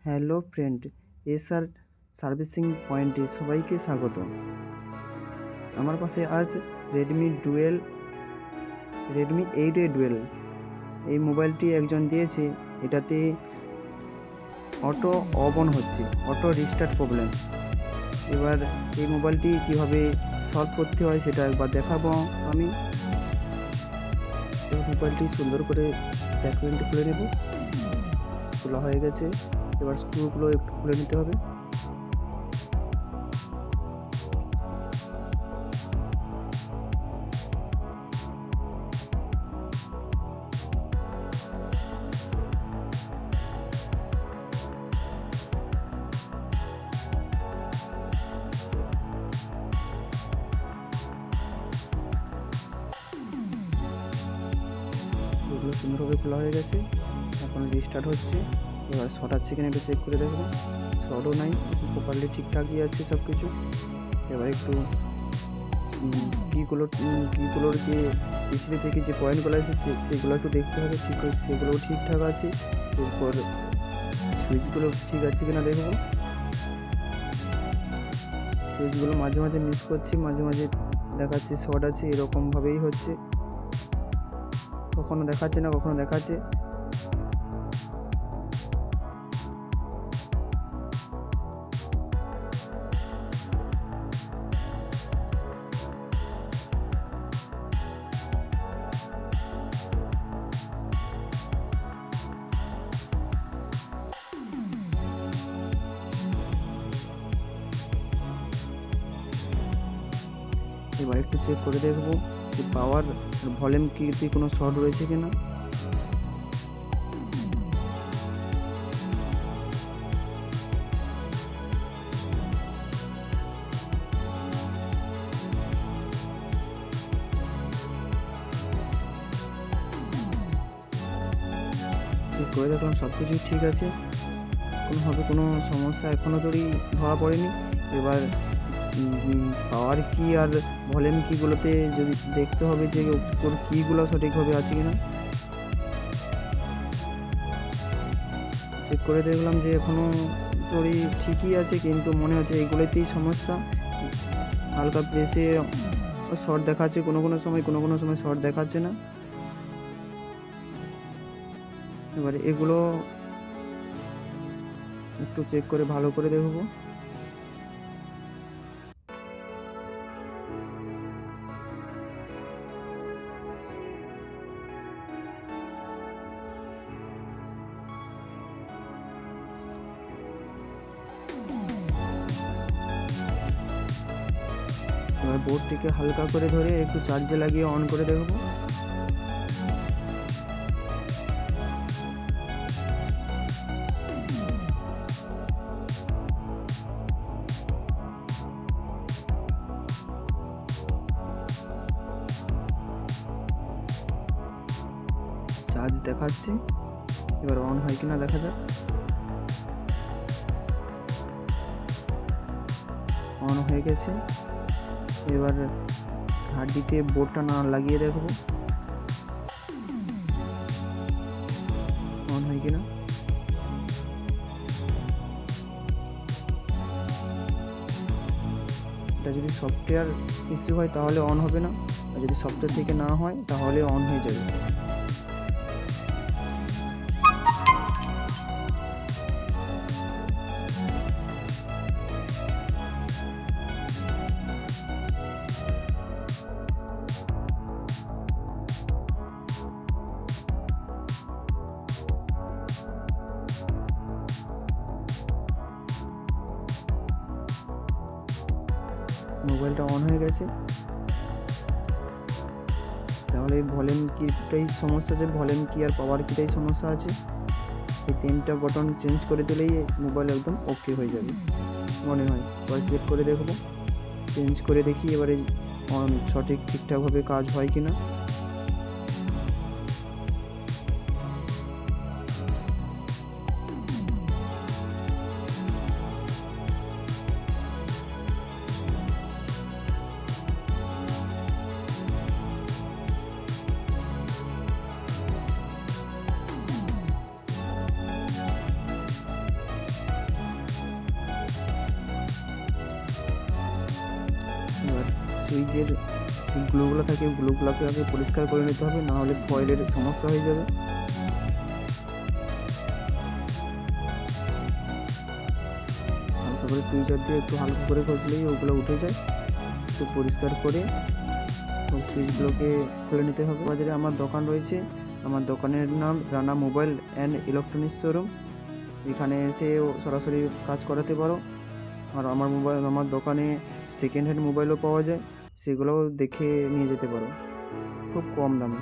Hello friend, SR servicing পয়েন্টে সবাইকে স্বাগত। আমার পাশে আজ রেডমি 8A ডুয়েল এই মোবাইলটি একজন দিয়েছে। এটাতে অটো অন হচ্ছে, অটো রিস্টার্ট প্রবলেম। এবার এই মোবাইলটি কীভাবে সলভ করতে হয় সেটা একবার দেখাবো আমি। এই মোবাইলটি সুন্দর করে ব্যাকপ্যান্ট খুলে নেব। খোলা হয়ে গেছে, এবার স্ক্রুগুলো একটু খুলে নিতে হবে। এগুলো সুন্দরভাবে খোলা হয়ে গেছে, এখন রিস্টার্ট হচ্ছে। এবার শর্ট আছে কিনা একটু চেক করে দেখবো। শর্টও নাই, প্রপারলি ঠিকঠাকই আছে সব কিছু। এবার একটু কিগুলোর যে পিছনে থেকে যে পয়েন্টগুলো এসেছে সেগুলো একটু দেখতে হবে, ঠিক আছে সেগুলোও ঠিকঠাক আছে। এরপর সুইচগুলো ঠিক আছে কিনা দেখবো। সুইচগুলো মাঝে মাঝে মিস করছি, মাঝে মাঝে দেখাচ্ছে শর্ট আছে, এরকমভাবেই হচ্ছে। কখনো দেখাচ্ছে না, কখনো দেখাচ্ছে। এবার একটু চেক করে দেখবো যে পাওয়ার ভলিউম কিতে কোনো শর্ট রয়েছে কিনা। চেক করে দেখলাম সব কিছুই ঠিক আছে, কোনো সমস্যা এখনও তৈরি ধরা পড়েনি। এবার পাওয়ার কি আর ভলিউম কিগুলোতে যদি দেখতে হবে যে উপর কিগুলো সঠিকভাবে আছে কিনা। চেক করে দেখলাম যে এখনও তৈরি ঠিকই আছে, কিন্তু মনে হচ্ছে এইগুলোতেই সমস্যা। হালকা প্রেসে শর্ট দেখাচ্ছে কোনো সময় শর্ট দেখাচ্ছে না। এবারে এগুলো একটু চেক করে ভালো করে দেখবো। এবার বোর্ডটিকে হালকা করে ধরে একটু চার্জে লাগিয়ে অন করে দেখব। চার্জ দেখাচ্ছে, এবার অন হয় কিনা দেখা যাক। অন হয়ে গেছে। এবার হার্ডডিতে বোর্ডটা না লাগিয়ে দেখবো অন হয় কিনা। এটা যদি সফটওয়্যার ইস্যু হয় তাহলে অন হবে না, আর যদি সফটওয়্যার থেকে না হয় তাহলে অন হয়ে যাবে। মোবাইলটা অন হয়ে গেছে। তাহলে ভলিউম কিটাই সমস্যা আছে, ভলিউম কি আর পাওয়ার কিটাই সমস্যা আছে। এই তিনটা বটন চেঞ্জ করে দিলেই মোবাইল একদম ওকে হয়ে যাবে মনে হয়। এবার চেক করে দেখবো, চেঞ্জ করে দেখি এবারে ঠিকঠাকভাবে কাজ হয় কিনা। সুইচের যে গ্লুগুলো থাকে গ্লুগুলোকে আগে পরিষ্কার করে নিতে হবে, না হলে ফয়েলের সমস্যা হয়ে যাবে। হালকা করে টুইজার দিয়ে একটু হালকা করে ঘষলেই ওগুলো উঠে যায়। তো পরিষ্কার করে সুইচগুলোকে খুলে নিতে হবে। বাজারে আমার দোকান রয়েছে, আমার দোকানের নাম Rana mobile and electronics showroom. এখানে এসে সরাসরি কাজ করাতে পারো। আর আমার দোকানে সেকেন্ড হ্যান্ড মোবাইলও পাওয়া যায়, সেগুলোও দেখে নিয়ে যেতে পারো খুব কম দামে।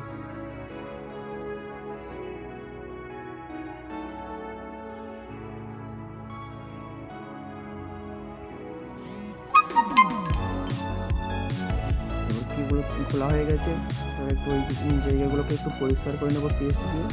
কিগুলো খোলা হয়ে গেছে, এবার একটু ওই জায়গাগুলোকে একটু পরিষ্কার করে নেবো পেস্ট দিয়ে।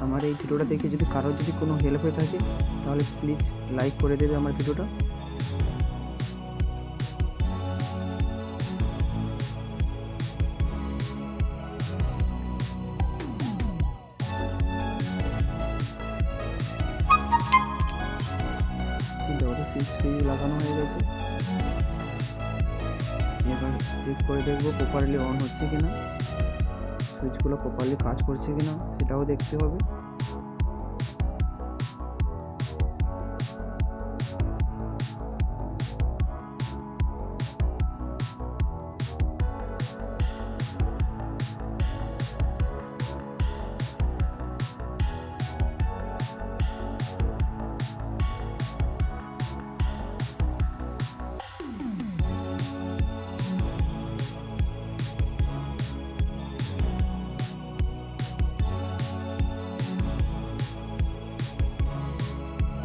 আমার এই ভিডিওটা দেখে যদি কারোর যদি কোনো হেল্প হয়ে থাকে তাহলে প্লিজ লাইক করে দেবে আমার ভিডিওটা। সুইচ লাগানো হয়ে গেছে, এবার চেক করে দেখবো প্রপারলি অন হচ্ছে কিনা, সুইচগুলো প্রপারলি কাজ করছে কিনা সেটাও দেখতে হবে।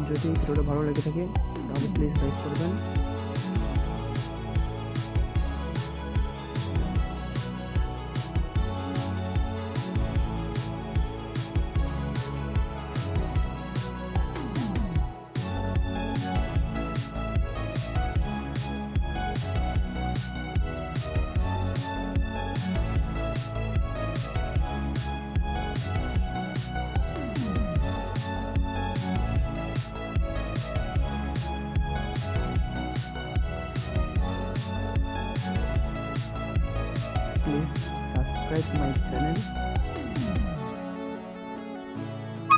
যদি ভিডিওটা ভালো লেগে থাকে তাহলে প্লিজ লাইক করবেন। Please subscribe my channel.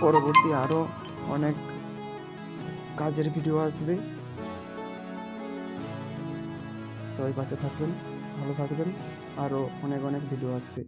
পরবর্তী আরও অনেক কাজের ভিডিও আসবে, সবাই পাশে থাকবেন, ভালো থাকবেন, আরও অনেক ভিডিও আসবে।